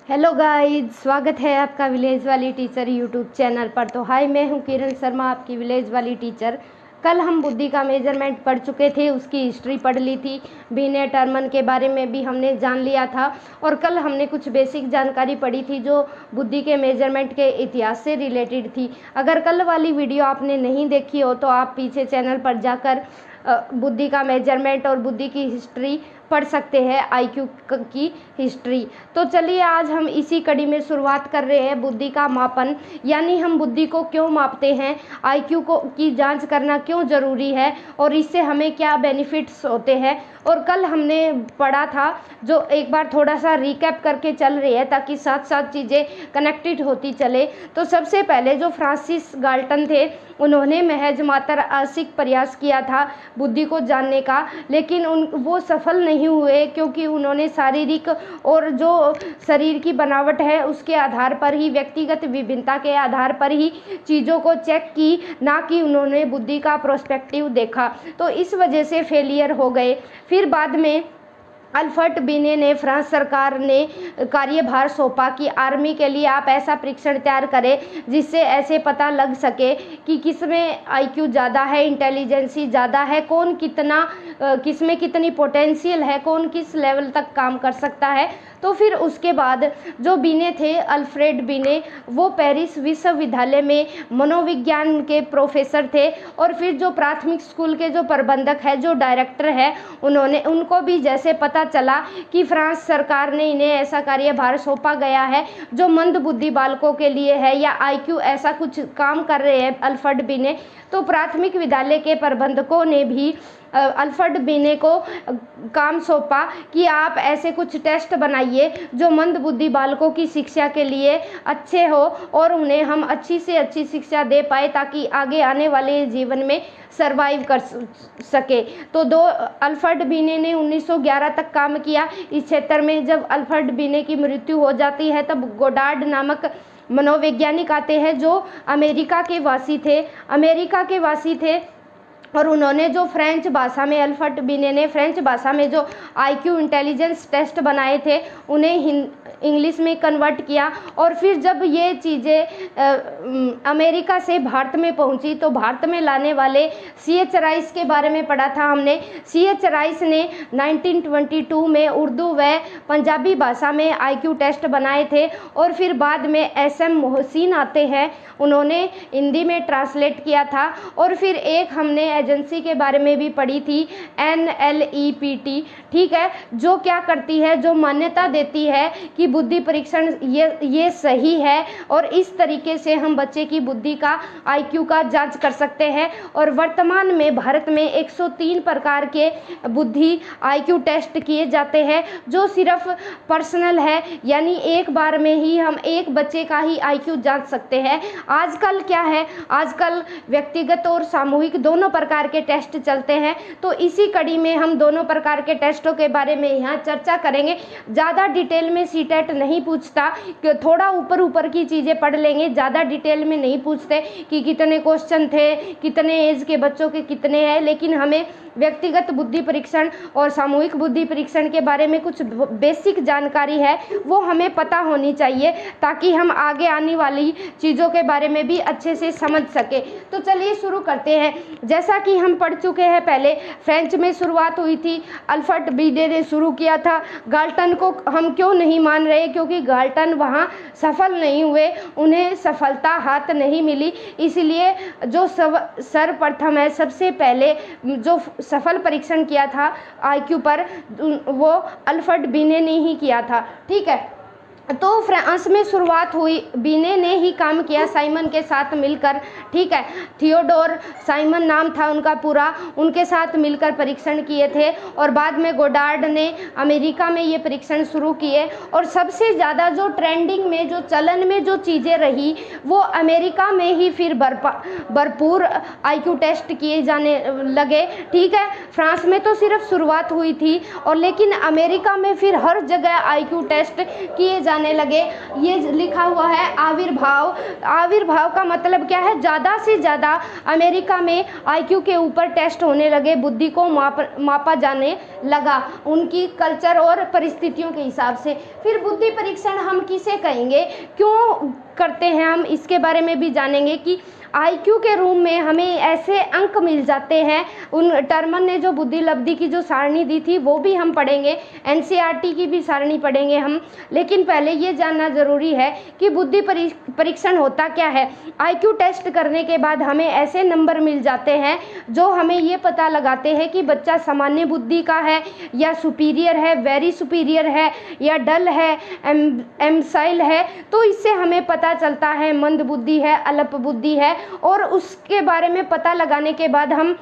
Hello guys, स्वागत है आपका विलेज वाली टीचर यूट्यूब चैनल पर। तो हाय, मैं हूं किरण शर्मा, आपकी विलेज वाली टीचर। कल हम बुद्धि का मेजरमेंट पढ़ चुके थे, उसकी हिस्ट्री पढ़ ली थी, बिने टर्मन के बारे में भी हमने जान लिया था। और कल हमने कुछ बेसिक जानकारी पढ़ी थी जो बुद्धि के मेजरमेंट के इतिहास से रिलेटेड थी। अगर कल वाली वीडियो आपने नहीं देखी हो तो आप पीछे चैनल पर जाकर बुद्धि का मेजरमेंट और बुद्धि की हिस्ट्री पढ़ सकते हैं, आईक्यू की हिस्ट्री। तो चलिए आज हम इसी कड़ी में शुरुआत कर रहे हैं बुद्धि का मापन, यानी हम बुद्धि को क्यों मापते हैं, आईक्यू को की जांच करना क्यों ज़रूरी है और इससे हमें क्या बेनिफिट्स होते हैं। और कल हमने पढ़ा था, जो एक बार थोड़ा सा रिकैप करके चल रही है ताकि साथ साथ चीज़ें कनेक्टेड होती चले। तो सबसे पहले जो फ्रांसिस गाल्टन थे, उन्होंने महज मात्र आंशिक प्रयास किया था बुद्धि को जानने का, लेकिन वो सफल नहीं हुए क्योंकि उन्होंने शारीरिक और जो शरीर की बनावट है उसके आधार पर ही, व्यक्तिगत विभिन्नता के आधार पर ही चीज़ों को चेक की, ना कि उन्होंने बुद्धि का प्रोस्पेक्टिव देखा। तो इस वजह से फेलियर हो गए। फिर बाद में अल्फर्ट बिने ने फ्रांस सरकार ने कार्यभार सौंपा कि आर्मी के लिए आप ऐसा परीक्षण तैयार करें जिससे ऐसे पता लग सके कि किसमें आईक्यू ज़्यादा है, इंटेलिजेंसी ज़्यादा है, कौन कितना किसमें कितनी पोटेंशियल है, कौन किस लेवल तक काम कर सकता है। तो फिर उसके बाद जो बिने थे, अल्फ्रेड बिने, वो पेरिस विश्वविद्यालय में मनोविज्ञान के प्रोफेसर थे। और फिर जो प्राथमिक स्कूल के जो प्रबंधक है, जो डायरेक्टर है, उनको भी जैसे पता चला कि फ्रांस सरकार ने इन्हें ऐसा कार्यभार सौंपा गया है जो मंद बुद्धि बालकों के लिए है, या आईक्यू ऐसा कुछ काम कर रहे हैं अल्फ्रेड बिने, तो प्राथमिक विद्यालय के प्रबंधकों ने भी अल्फ्रेड बिने को काम सौंपा कि आप ऐसे कुछ टेस्ट बनाइए जो मंद बुद्धि बालकों की शिक्षा के लिए अच्छे हो और उन्हें हम अच्छी से अच्छी शिक्षा दे पाए ताकि आगे आने वाले जीवन में सरवाइव कर सके। तो अल्फ्रेड बिने ने 1911 तक काम किया इस क्षेत्र में। जब अल्फ्रेड बिने की मृत्यु हो जाती है तब गोडार्ड नामक मनोवैज्ञानिक आते हैं जो अमेरिका के वासी थे और उन्होंने जो फ्रेंच भाषा में, अल्फ्रेड बिने ने फ्रेंच भाषा में जो आईक्यू इंटेलिजेंस टेस्ट बनाए थे उन्हें इंग्लिश में कन्वर्ट किया। और फिर जब ये चीज़ें अमेरिका से भारत में पहुंची तो भारत में लाने वाले C.H. राइस के बारे में पढ़ा था हमने। C.H. राइस ने 1922 में उर्दू व पंजाबी भाषा में आईक्यू टेस्ट बनाए थे। और फिर बाद में S.M. मोहसिन आते हैं, उन्होंने हिंदी में ट्रांसलेट किया था। और फिर एक हमने एजेंसी के बारे में भी पढ़ी थी, NLEPT, ठीक है, जो क्या करती है, जो मान्यता देती है कि बुद्धि परीक्षण ये सही है और इस तरीके से हम बच्चे की बुद्धि का, आईक्यू का जांच कर सकते हैं। और वर्तमान में भारत में 103 प्रकार के बुद्धि आईक्यू टेस्ट किए जाते हैं जो सिर्फ पर्सनल है, यानी एक बार में ही हम एक बच्चे का ही आईक्यू जांच सकते हैं। आजकल क्या है, आजकल व्यक्तिगत और सामूहिक दोनों प्रकार के टेस्ट चलते हैं। तो इसी कड़ी में हम दोनों प्रकार के टेस्टों के बारे में यहाँ चर्चा करेंगे। ज़्यादा डिटेल में सीटेट नहीं पूछता, कि थोड़ा ऊपर की चीज़ें पढ़ लेंगे, ज़्यादा डिटेल में नहीं पूछते कि कितने क्वेश्चन थे, कितने एज के बच्चों के कितने हैं, लेकिन हमें व्यक्तिगत बुद्धि परीक्षण और सामूहिक बुद्धि परीक्षण के बारे में कुछ बेसिक जानकारी है वो हमें पता होनी चाहिए ताकि हम आगे आने वाली चीज़ों के बारे में भी अच्छे से समझ सके। तो चलिए शुरू करते हैं। जैसा कि हम पढ़ चुके हैं, पहले फ्रेंच में शुरुआत हुई थी, अल्फ्रेड बिने ने शुरू किया था। गाल्टन को हम क्यों नहीं मान रहे, क्योंकि गाल्टन वहाँ सफल नहीं हुए, उन्हें सफलता हाथ नहीं मिली। इसलिए जो सर्वप्रथम है, सबसे पहले जो सफल परीक्षण किया था आईक्यू पर, वो अल्फ्रेड बिने ने ही किया था, ठीक है। तो फ्रांस में शुरुआत हुई, बिने ने ही काम किया साइमन के साथ मिलकर, ठीक है। थियोडोर साइमन नाम था उनका पूरा, उनके साथ मिलकर परीक्षण किए थे। और बाद में गोडार्ड ने अमेरिका में ये परीक्षण शुरू किए। और सबसे ज़्यादा जो ट्रेंडिंग में, जो चलन में जो चीज़ें रही, वो अमेरिका में ही फिर भरपूर आईक्यू टेस्ट किए जाने लगे, ठीक है। फ्रांस में तो सिर्फ शुरुआत हुई थी, और लेकिन अमेरिका में फिर हर जगह आईक्यू टेस्ट किए जाने जाने लगे। ये लिखा हुआ है आविर्भाव। आविर्भाव का मतलब क्या है? ज़्यादा से ज़्यादा अमेरिका में आईक्यू के ऊपर टेस्ट होने लगे, बुद्धि को मापा जाने लगा उनकी कल्चर और परिस्थितियों के हिसाब से। फिर बुद्धि परीक्षण हम किसे कहेंगे, क्यों करते हैं, हम इसके बारे में भी जानेंगे कि आईक्यू के रूम में हमें ऐसे अंक मिल जाते हैं। उन टर्मन ने जो बुद्धि लब्धि की जो सारणी दी थी वो भी हम पढ़ेंगे, एनसीईआरटी की भी सारणी पढ़ेंगे हम। लेकिन पहले ये जानना ज़रूरी है कि बुद्धि परीक्षण होता क्या है। आईक्यू टेस्ट करने के बाद हमें ऐसे नंबर मिल जाते हैं जो हमें ये पता लगाते हैं कि बच्चा सामान्य बुद्धि का है या सुपीरियर है, वेरी सुपीरियर है या डल है, एम्साइल है। तो इससे हमें पता चलता है मंद बुद्धि है, अल्प बुद्धि है, और उसके बारे में पता लगाने के बाद हम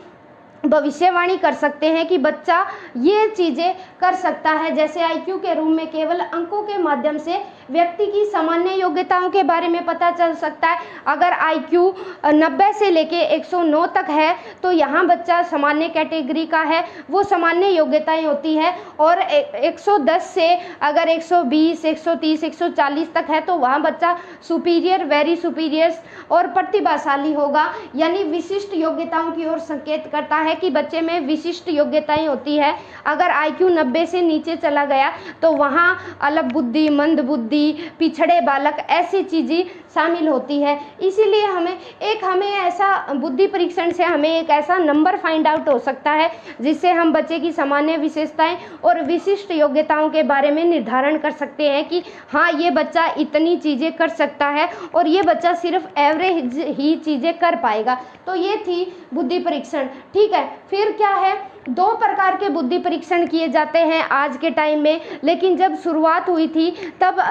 भविष्यवाणी कर सकते हैं कि बच्चा ये चीज़ें कर सकता है। जैसे आईक्यू के रूम में केवल अंकों के माध्यम से व्यक्ति की सामान्य योग्यताओं के बारे में पता चल सकता है। अगर आईक्यू 90 से लेके 109 तक है तो यहाँ बच्चा सामान्य कैटेगरी का है, वो सामान्य योग्यताएं होती है। और 110 से अगर 120, 130, 140 तक है तो वहाँ बच्चा सुपीरियर, वेरी सुपीरियर और प्रतिभाशाली होगा, यानी विशिष्ट योग्यताओं की ओर संकेत करता है कि बच्चे में विशिष्ट योग्यताएं होती है। अगर आईक्यू 90 से नीचे चला गया तो वहाँ अल्प बुद्धि, मंद बुद्धि, पिछड़े बालक, ऐसी चीज़ें शामिल होती है। इसीलिए हमें ऐसा बुद्धि परीक्षण से हमें एक ऐसा नंबर फाइंड आउट हो सकता है जिससे हम बच्चे की सामान्य विशेषताएं और विशिष्ट योग्यताओं के बारे में निर्धारण कर सकते हैं कि हाँ, ये बच्चा इतनी चीज़ें कर सकता है और ये बच्चा सिर्फ एवरेज ही चीज़ें कर पाएगा। तो ये थी बुद्धि परीक्षण। ठीक है, फिर क्या है, 2 प्रकार के बुद्धि परीक्षण किए जाते हैं आज के टाइम में, लेकिन जब शुरुआत हुई थी तब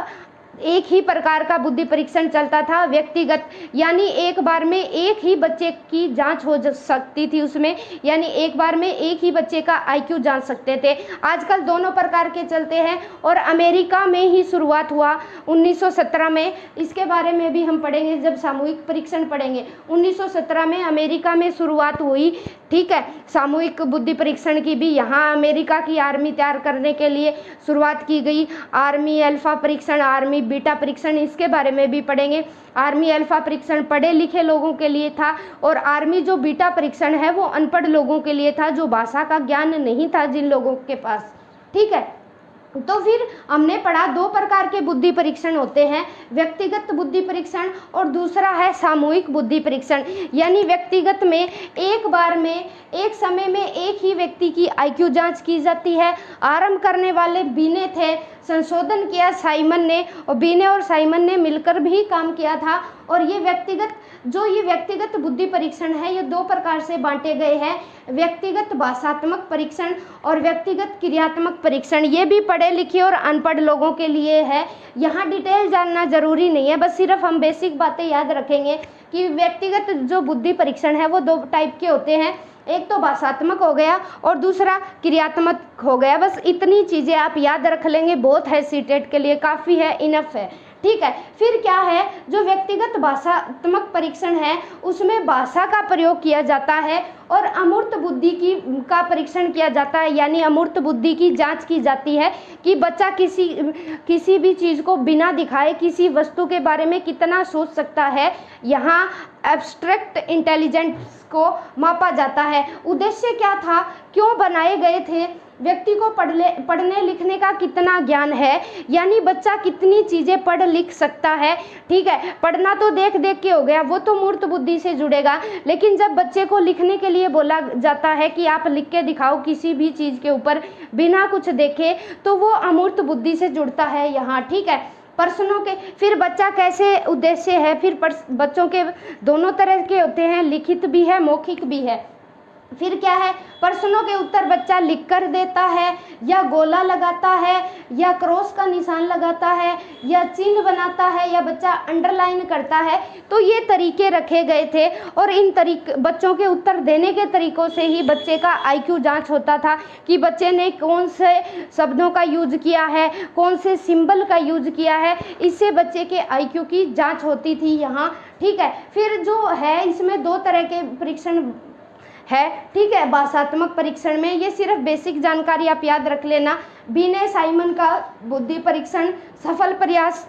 एक ही प्रकार का बुद्धि परीक्षण चलता था, व्यक्तिगत, यानी एक बार में एक ही बच्चे की जांच हो सकती थी उसमें, यानी एक बार में एक ही बच्चे का आईक्यू जांच सकते थे। आजकल दोनों प्रकार के चलते हैं और अमेरिका में ही शुरुआत हुआ 1917 में। इसके बारे में भी हम पढ़ेंगे जब सामूहिक परीक्षण पढ़ेंगे। 1917 में अमेरिका में शुरुआत हुई। ठीक है, सामूहिक बुद्धि परीक्षण की भी यहाँ अमेरिका की आर्मी तैयार करने के लिए शुरुआत की गई। आर्मी अल्फा परीक्षण, आर्मी बीटा परीक्षण, इसके बारे में भी पढ़ेंगे। आर्मी अल्फा परीक्षण पढ़े लिखे लोगों के लिए था और आर्मी जो बीटा परीक्षण है वो अनपढ़ लोगों के लिए था, जो भाषा का ज्ञान नहीं था जिन लोगों के पास। ठीक है, तो फिर हमने पढ़ा 2 प्रकार के बुद्धि परीक्षण होते हैं, व्यक्तिगत बुद्धि परीक्षण और दूसरा है सामूहिक बुद्धि परीक्षण। यानी व्यक्तिगत में एक बार में एक समय में एक ही व्यक्ति की आईक्यू जांच की जाती है। आरंभ करने वाले बीने थे, संशोधन किया साइमन ने, और बीने और साइमन ने मिलकर भी काम किया था। और ये व्यक्तिगत बुद्धि परीक्षण है, ये 2 प्रकार से बांटे गए हैं, व्यक्तिगत भाषात्मक परीक्षण और व्यक्तिगत क्रियात्मक परीक्षण। ये भी पढ़े लिखे और अनपढ़ लोगों के लिए है। यहाँ डिटेल जानना जरूरी नहीं है, बस सिर्फ हम बेसिक बातें याद रखेंगे कि व्यक्तिगत जो बुद्धि परीक्षण है वो 2 टाइप के होते हैं, एक तो भाषात्मक हो गया और दूसरा क्रियात्मक हो गया। बस इतनी चीज़ें आप याद रख लेंगे, बहुत है, सीटेट के लिए काफ़ी है, इनफ है। ठीक है, फिर क्या है, जो व्यक्तिगत भाषात्मक परीक्षण है उसमें भाषा का प्रयोग किया जाता है और अमूर्त बुद्धि का परीक्षण किया जाता है, यानी अमूर्त बुद्धि की जांच की जाती है कि बच्चा किसी भी चीज़ को बिना दिखाए किसी वस्तु के बारे में कितना सोच सकता है। यहाँ एब्स्ट्रैक्ट इंटेलिजेंस को मापा जाता है। उद्देश्य क्या था, क्यों बनाए गए थे, व्यक्ति को पढ़ने लिखने का कितना ज्ञान है, यानी बच्चा कितनी चीज़ें पढ़ लिख सकता है। ठीक है, पढ़ना तो देख देख के हो गया, वो तो मूर्त बुद्धि से जुड़ेगा, लेकिन जब बच्चे को लिखने के लिए बोला जाता है कि आप लिख के दिखाओ किसी भी चीज़ के ऊपर बिना कुछ देखे, तो वो अमूर्त बुद्धि से जुड़ता है यहाँ। ठीक है, प्रश्नों के फिर बच्चा कैसे उद्देश्य है, फिर बच्चों के दोनों तरह के होते हैं, लिखित भी है, मौखिक भी है। फिर क्या है, प्रश्नों के उत्तर बच्चा लिख कर देता है या गोला लगाता है या क्रॉस का निशान लगाता है या चिन्ह बनाता है या बच्चा अंडरलाइन करता है। तो ये तरीके रखे गए थे और इन बच्चों के उत्तर देने के तरीकों से ही बच्चे का आईक्यू जांच होता था कि बच्चे ने कौन से शब्दों का यूज किया है, कौन से सिंबल का यूज किया है, इससे बच्चे के आईक्यू की जाँच होती थी यहाँ। ठीक है, फिर जो है इसमें 2 तरह के परीक्षण है। ठीक है, भाषात्मक परीक्षण में ये सिर्फ बेसिक जानकारी आप याद रख लेना। बिने साइमन का बुद्धि परीक्षण, सफल प्रयास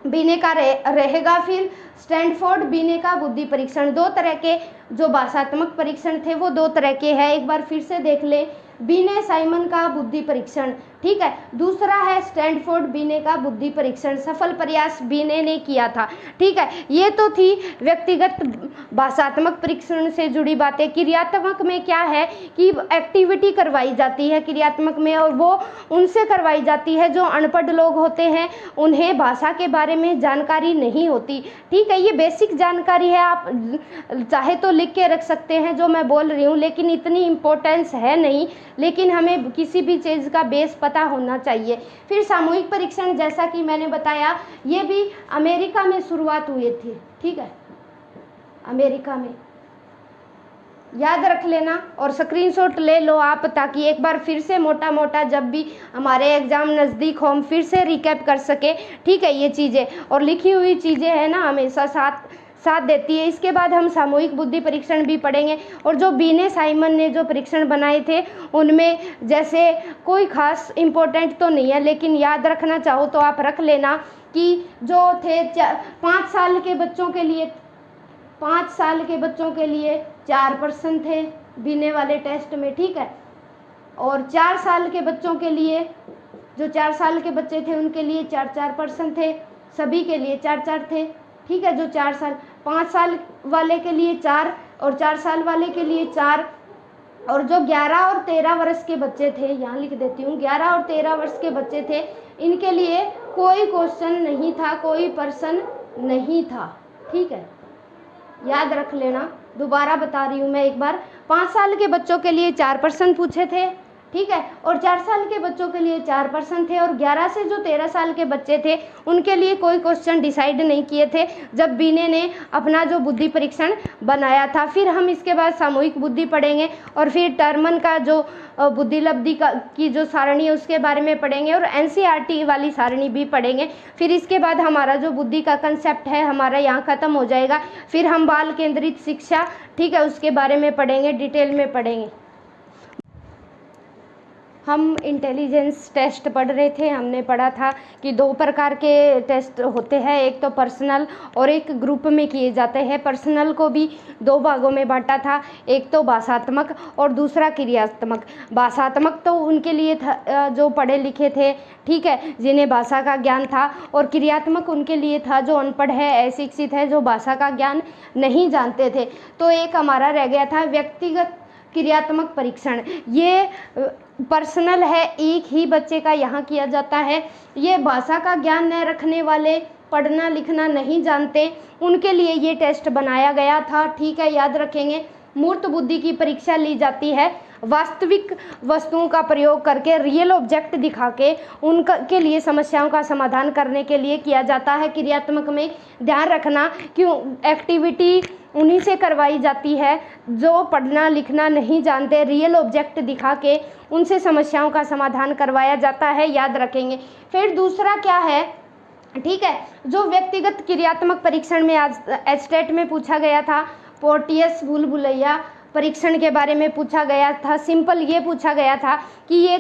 बीने का रहेगा। फिर स्टैनफोर्ड बीने का बुद्धि परीक्षण। दो तरह के जो भाषात्मक परीक्षण थे वो दो तरह के हैं। एक बार फिर से देख ले, बीने साइमन का बुद्धि परीक्षण, ठीक है। दूसरा है स्टैनफोर्ड बीने का बुद्धि परीक्षण, सफल प्रयास बीने ने किया था। ठीक है, ये तो थी व्यक्तिगत भाषात्मक परीक्षण से जुड़ी बातें। क्रियात्मक में क्या है कि एक्टिविटी करवाई जाती है क्रियात्मक में, और वो उनसे करवाई जाती है जो अनपढ़ लोग होते हैं, उन्हें भाषा के बारे में जानकारी नहीं होती। ठीक है, ये बेसिक जानकारी है, आप चाहे तो लिख के रख सकते हैं जो मैं बोल रही हूँ, लेकिन इतनी इम्पोर्टेंस है नहीं, लेकिन हमें किसी भी चीज़ का बेस पता होना चाहिए। फिर सामूहिक परीक्षण, जैसा कि मैंने बताया, ये भी अमेरिका में शुरुआत हुई थी। ठीक है, अमेरिका में याद रख लेना और स्क्रीनशॉट ले लो आप, ताकि एक बार फिर से मोटा मोटा जब भी हमारे एग्ज़ाम नज़दीक हो हम फिर से रिकैप कर सके। ठीक है, ये चीज़ें और लिखी हुई चीज़ें हैं ना, हमेशा साथ देती है। इसके बाद हम सामूहिक बुद्धि परीक्षण भी पढ़ेंगे, और जो बीने साइमन ने जो परीक्षण बनाए थे उनमें जैसे कोई खास इम्पोर्टेंट तो नहीं है, लेकिन याद रखना चाहो तो आप रख लेना कि जो थे 5 साल के बच्चों के लिए 5 साल के बच्चों के लिए 4 प्रश्न थे बीने वाले टेस्ट में। ठीक है, और 4 साल के बच्चों के लिए, जो 4 साल के बच्चे थे उनके लिए 4 प्रश्न थे, सभी के लिए 4 थे। ठीक है, जो 5 साल वाले के लिए 4 और 4 साल वाले के लिए 4, और जो 11 और 13 वर्ष के बच्चे थे, यहाँ लिख देती हूँ, 11 और 13 वर्ष के बच्चे थे, इनके लिए कोई क्वेश्चन नहीं था, कोई प्रश्न नहीं था। ठीक है, याद रख लेना, दोबारा बता रही हूँ मैं एक बार। 5 साल के बच्चों के लिए 4 प्रश्न पूछे थे, ठीक है, और 4 साल के बच्चों के लिए 4 प्रश्न थे, और 11 से जो 13 साल के बच्चे थे उनके लिए कोई क्वेश्चन डिसाइड नहीं किए थे जब बीने ने अपना जो बुद्धि परीक्षण बनाया था। फिर हम इसके बाद सामूहिक बुद्धि पढ़ेंगे, और फिर टर्मन का जो बुद्धिलब्धि की जो सारणी है उसके बारे में पढ़ेंगे, और एनसीईआरटी वाली सारणी भी पढ़ेंगे। फिर इसके बाद हमारा जो बुद्धि का कंसेप्ट है हमारा यहाँ ख़त्म हो जाएगा। फिर हम बाल केंद्रित शिक्षा, ठीक है, उसके बारे में पढ़ेंगे, डिटेल में पढ़ेंगे। हम इंटेलिजेंस टेस्ट पढ़ रहे थे, हमने पढ़ा था कि 2 प्रकार के टेस्ट होते हैं, एक तो पर्सनल और एक ग्रुप में किए जाते हैं। पर्सनल को भी 2 भागों में बांटा था, एक तो भाषात्मक और दूसरा क्रियात्मक। भाषात्मक तो उनके लिए था जो पढ़े लिखे थे, ठीक है, जिन्हें भाषा का ज्ञान था, और क्रियात्मक उनके लिए था जो अनपढ़ है, अशिक्षित है, जो भाषा का ज्ञान नहीं जानते थे। तो एक हमारा रह गया था व्यक्तिगत क्रियात्मक परीक्षण। ये पर्सनल है, एक ही बच्चे का यहाँ किया जाता है। ये भाषा का ज्ञान न रखने वाले, पढ़ना लिखना नहीं जानते, उनके लिए ये टेस्ट बनाया गया था। ठीक है, याद रखेंगे। मूर्त बुद्धि की परीक्षा ली जाती है, वास्तविक वस्तुओं का प्रयोग करके, रियल ऑब्जेक्ट दिखा के उनके लिए समस्याओं का समाधान करने के लिए किया जाता है। क्रियात्मक में ध्यान रखना क्यों एक्टिविटी उन्हीं से करवाई जाती है जो पढ़ना लिखना नहीं जानते, रियल ऑब्जेक्ट दिखा के उनसे समस्याओं का समाधान करवाया जाता है, याद रखेंगे। फिर दूसरा क्या है, ठीक है, जो व्यक्तिगत क्रियात्मक परीक्षण में आज एस्टेट में पूछा गया था, पोर्टियस भूल भुलैया परीक्षण के बारे में पूछा गया था। सिंपल ये पूछा गया था कि ये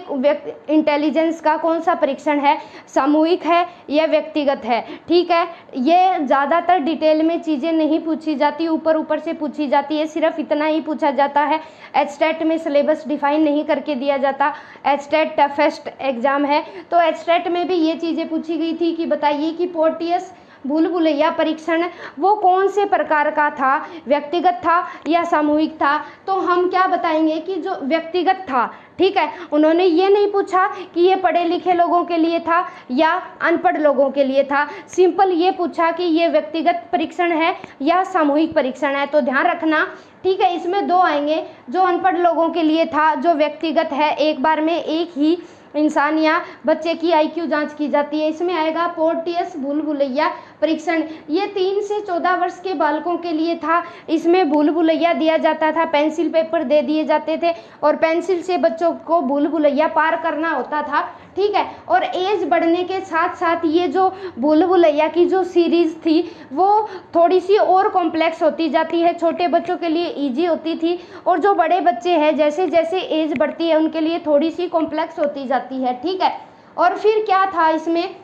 इंटेलिजेंस का कौन सा परीक्षण है, सामूहिक है या व्यक्तिगत है। ठीक है, ये ज़्यादातर डिटेल में चीज़ें नहीं पूछी जाती, ऊपर ऊपर से पूछी जाती है, सिर्फ इतना ही पूछा जाता है। एस्टेट में सिलेबस डिफाइन नहीं करके दिया जाता, एस्टेट टफेस्ट एग्ज़ाम है, तो एस्टेट में भी ये चीज़ें पूछी गई थी कि बताइए कि पोर्टियस भूल भुलैया परीक्षण वो कौन से प्रकार का था, व्यक्तिगत था या सामूहिक था। तो हम क्या बताएंगे कि जो व्यक्तिगत था, ठीक है, उन्होंने ये नहीं पूछा कि ये पढ़े लिखे लोगों के लिए था या अनपढ़ लोगों के लिए था, सिंपल ये पूछा कि ये व्यक्तिगत परीक्षण है या सामूहिक परीक्षण है। तो ध्यान रखना, ठीक है, इसमें 2 आएंगे, जो अनपढ़ लोगों के लिए था, जो व्यक्तिगत है, एक बार में एक ही इंसान या बच्चे की IQ जांच की जाती है, इसमें आएगा पोर्टियस भूल भुलैया परीक्षण। ये 3 से 14 वर्ष के बालकों के लिए था। इसमें भूल भुलैया दिया जाता था, पेंसिल पेपर दे दिए जाते थे, और पेंसिल से बच्चों को भूल भुलैया पार करना होता था। ठीक है। और एज बढ़ने के साथ साथ ये जो भूल भुलैया की जो सीरीज़ थी वो थोड़ी सी और कॉम्प्लेक्स होती जाती है, छोटे बच्चों के लिए ईजी होती थी, और जो बड़े बच्चे हैं जैसे जैसे एज बढ़ती है उनके लिए थोड़ी सी कॉम्प्लेक्स होती जाती है, ठीक है। और फिर क्या था, इसमें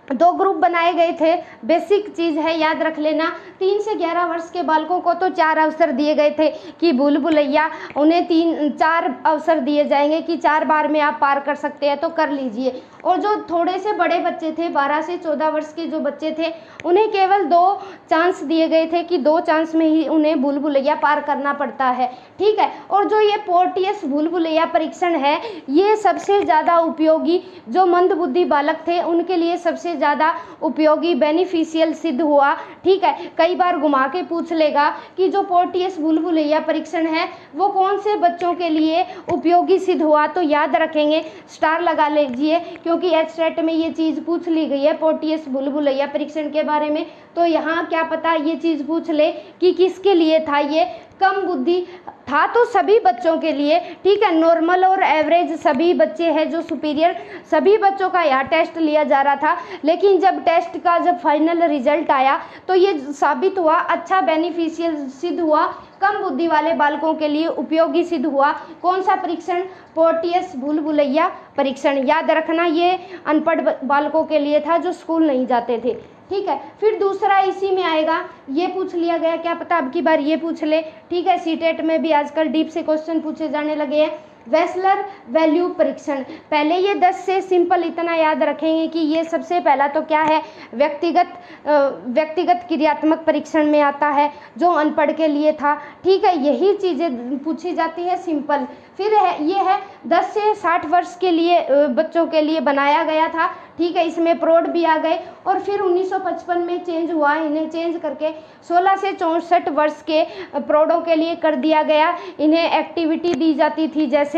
2 ग्रुप बनाए गए थे। बेसिक चीज़ है, याद रख लेना। 3 से 11 वर्ष के बालकों को तो 4 अवसर दिए गए थे कि भूल भुलैया, उन्हें 4 अवसर दिए जाएंगे कि 4 बार में आप पार कर सकते हैं तो कर लीजिए। और जो थोड़े से बड़े बच्चे थे, 12 से 14 वर्ष के जो बच्चे थे, उन्हें केवल 2 चांस दिए गए थे कि 2 चांस में ही उन्हें भूल भुलैया पार करना पड़ता है, ठीक है। और जो ये पोर्टियस भूल भुलैया परीक्षण है, ये सबसे ज़्यादा उपयोगी जो मंदबुद्धि बालक थे उनके लिए सबसे ज़्यादा उपयोगी बेनिफिशियल सिद्ध हुआ, ठीक है। कई बार घुमा के पूछ लेगा कि जो पोर्टियस भूल भुलैया परीक्षण है वो कौन से बच्चों के लिए उपयोगी सिद्ध हुआ, तो याद रखेंगे, स्टार लगा लीजिए, क्योंकि एचटेट में ये चीज़ पूछ ली गई है पोर्टियस भूल भुलैया परीक्षण के बारे में। तो यहाँ क्या पता ये चीज़ पूछ ले कि किसके लिए था, ये कम बुद्धि था तो सभी बच्चों के लिए, ठीक है। नॉर्मल और एवरेज सभी बच्चे हैं, जो सुपीरियर सभी बच्चों का यहाँ टेस्ट लिया जा रहा था। लेकिन जब टेस्ट का जब फाइनल रिजल्ट आया तो ये साबित हुआ अच्छा बेनिफिशियल सिद्ध हुआ, कम बुद्धि वाले बालकों के लिए उपयोगी सिद्ध हुआ। कौन सा परीक्षण? पोर्टियस भूल भुलैया परीक्षण। याद रखना ये अनपढ़ बालकों के लिए था जो स्कूल नहीं जाते थे, ठीक है। फिर दूसरा इसी में आएगा, ये पूछ लिया गया, क्या पता अब की बार ये पूछ ले, ठीक है। सीटेट में भी आजकल डीप से क्वेश्चन पूछे जाने लगे हैं। वेसलर वैल्यू परीक्षण, पहले ये 10 से सिंपल इतना याद रखेंगे कि ये सबसे पहला तो क्या है, व्यक्तिगत क्रियात्मक परीक्षण में आता है जो अनपढ़ के लिए था, ठीक है। यही चीज़ें पूछी जाती है सिंपल। फिर ये है 10 से 60 वर्ष के लिए बच्चों के लिए बनाया गया था, ठीक है। इसमें प्रौढ़ भी आ गए और फिर 1955 में चेंज हुआ, इन्हें चेंज करके 16 से 64 वर्ष के प्रौढ़ों के लिए कर दिया गया। इन्हें एक्टिविटी दी जाती थी, जैसे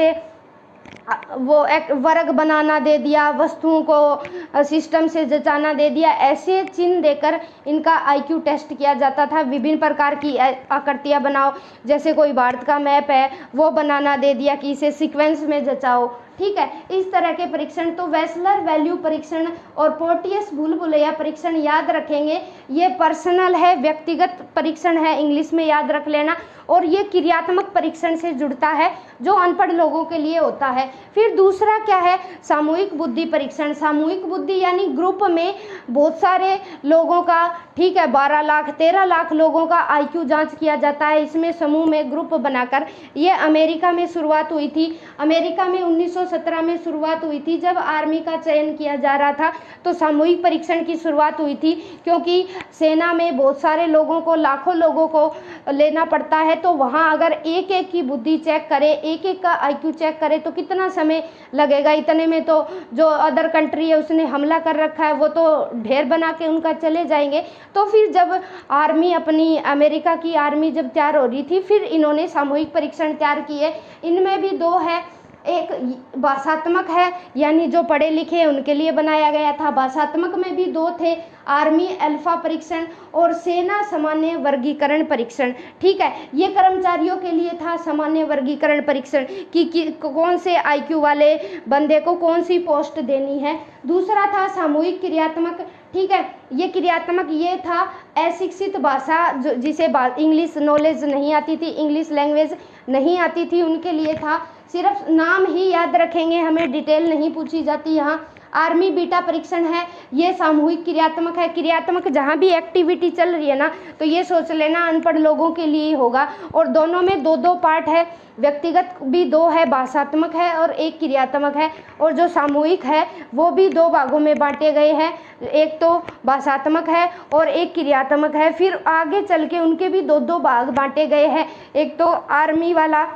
वो एक वर्ग बनाना दे दिया, वस्तुओं को सिस्टम से जचाना दे दिया, ऐसे चिन्ह देकर इनका आईक्यू टेस्ट किया जाता था। विभिन्न प्रकार की आकृतियां बनाओ, जैसे कोई भारत का मैप है वो बनाना दे दिया कि इसे सीक्वेंस में जचाओ, ठीक है। इस तरह के परीक्षण, तो वेसलर वैल्यू परीक्षण और पोर्टियस भूल भुलैया परीक्षण याद रखेंगे, ये पर्सनल है, व्यक्तिगत परीक्षण है, इंग्लिश में याद रख लेना। और ये क्रियात्मक परीक्षण से जुड़ता है जो अनपढ़ लोगों के लिए होता है। फिर दूसरा क्या है, सामूहिक बुद्धि परीक्षण। सामूहिक बुद्धि यानी ग्रुप में बहुत सारे लोगों का, ठीक है, 12 लाख 13 लाख लोगों का आईक्यू जांच किया जाता है। इसमें समूह में ग्रुप बनाकर, ये अमेरिका में शुरुआत हुई थी। अमेरिका में 1917 में शुरुआत हुई थी, जब आर्मी का चयन किया जा रहा था तो सामूहिक परीक्षण की शुरुआत हुई थी, क्योंकि सेना में बहुत सारे लोगों को, लाखों लोगों को लेना पड़ता है। तो वहाँ अगर एक एक की बुद्धि चेक करे, एक एक का आईक्यू चेक करे तो कितना समय लगेगा। इतने में तो जो अदर कंट्री है उसने हमला कर रखा है, वो तो ढेर बना के उनका चले जाएंगे। तो फिर जब आर्मी, अपनी अमेरिका की आर्मी जब तैयार हो रही थी, फिर इन्होंने सामूहिक परीक्षण तैयार किए। इनमें भी 2 है, एक भाषात्मक है, यानी जो पढ़े लिखे हैं उनके लिए बनाया गया था। भाषात्मक में भी 2 थे, आर्मी अल्फा परीक्षण और सेना सामान्य वर्गीकरण परीक्षण, ठीक है। ये कर्मचारियों के लिए था सामान्य वर्गीकरण परीक्षण कि कौन से आईक्यू वाले बंदे को कौन सी पोस्ट देनी है। दूसरा था सामूहिक क्रियात्मक, ठीक है। ये क्रियात्मक ये था अशिक्षित भाषा, जिसे इंग्लिश नॉलेज नहीं आती थी, इंग्लिश लैंग्वेज नहीं आती थी, उनके लिए था। सिर्फ नाम ही याद रखेंगे, हमें डिटेल नहीं पूछी जाती यहाँ। आर्मी बीटा परीक्षण है, ये सामूहिक क्रियात्मक है। क्रियात्मक जहाँ भी एक्टिविटी चल रही है ना, तो ये सोच लेना अनपढ़ लोगों के लिए ही होगा। और दोनों में 2-2 पार्ट है, व्यक्तिगत भी 2 है, भाषात्मक है और एक क्रियात्मक है। और जो सामूहिक है वो भी 2 भागों में बांटे गए हैं, एक तो भाषात्मक है और एक क्रियात्मक है। फिर आगे चल के उनके भी 2-2 भाग बांटे गए हैं। एक तो आर्मी वाला,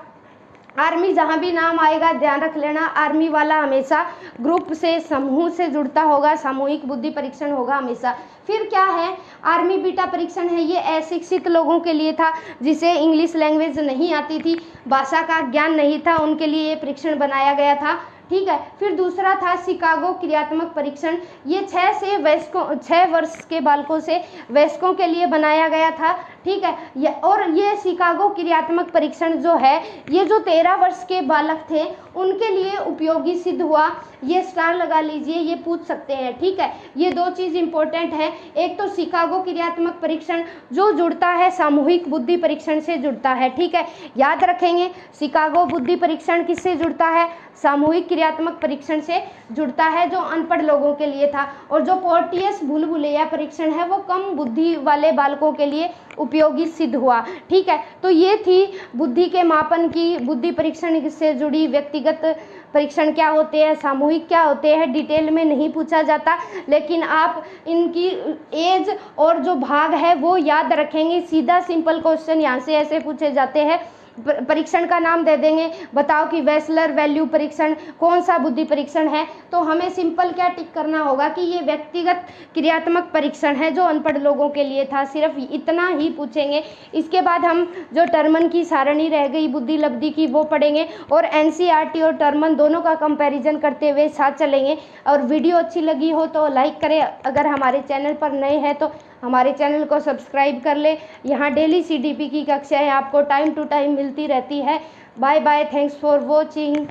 आर्मी जहाँ भी नाम आएगा ध्यान रख लेना, आर्मी वाला हमेशा ग्रुप से, समूह से जुड़ता होगा, सामूहिक बुद्धि परीक्षण होगा हमेशा। फिर क्या है, आर्मी बीटा परीक्षण है, ये अशिक्षित लोगों के लिए था, जिसे इंग्लिश लैंग्वेज नहीं आती थी, भाषा का ज्ञान नहीं था, उनके लिए ये परीक्षण बनाया गया था, ठीक है। फिर दूसरा था शिकागो क्रियात्मक परीक्षण, ये 6 वर्ष के बालकों से वयस्कों के लिए बनाया गया था, ठीक है। और ये शिकागो क्रियात्मक परीक्षण जो है ये जो 13 वर्ष के बालक थे उनके लिए उपयोगी सिद्ध हुआ। ये स्टार लगा लीजिए, ये पूछ सकते हैं, ठीक है। ये दो चीज़ इंपॉर्टेंट है। एक तो शिकागो क्रियात्मक परीक्षण जो जुड़ता है सामूहिक बुद्धि परीक्षण से जुड़ता है, ठीक है। याद रखेंगे, शिकागो बुद्धि परीक्षण किससे जुड़ता है? सामूहिक क्रियात्मक परीक्षण से जुड़ता है, जो अनपढ़ लोगों के लिए था। और जो पोर्टियस भूल भुलैया परीक्षण है वो कम बुद्धि वाले बालकों के लिए उपयोगी सिद्ध हुआ, ठीक है। तो ये थी बुद्धि के मापन की, बुद्धि परीक्षण से जुड़ी व्यक्तिगत परीक्षण क्या होते हैं, सामूहिक क्या होते हैं, डिटेल में नहीं पूछा जाता, लेकिन आप इनकी एज और जो भाग है वो याद रखेंगे। सीधा सिंपल क्वेश्चन यहाँ से ऐसे पूछे जाते हैं। परीक्षण का नाम दे देंगे, बताओ कि वेसलर वैल्यू परीक्षण कौन सा बुद्धि परीक्षण है, तो हमें सिंपल क्या टिक करना होगा कि ये व्यक्तिगत क्रियात्मक परीक्षण है जो अनपढ़ लोगों के लिए था। सिर्फ इतना ही पूछेंगे। इसके बाद हम जो टर्मन की सारणी रह गई बुद्धि लब्धि की वो पढ़ेंगे, और एनसीईआरटी और टर्मन दोनों का कंपैरिजन करते हुए साथ चलेंगे। और वीडियो अच्छी लगी हो तो लाइक करें, अगर हमारे चैनल पर नए हैं तो हमारे चैनल को सब्सक्राइब कर ले। यहाँ डेली सीडीपी की कक्षाएं आपको टाइम टू टाइम मिलती रहती है। Bye bye, thanks for watching.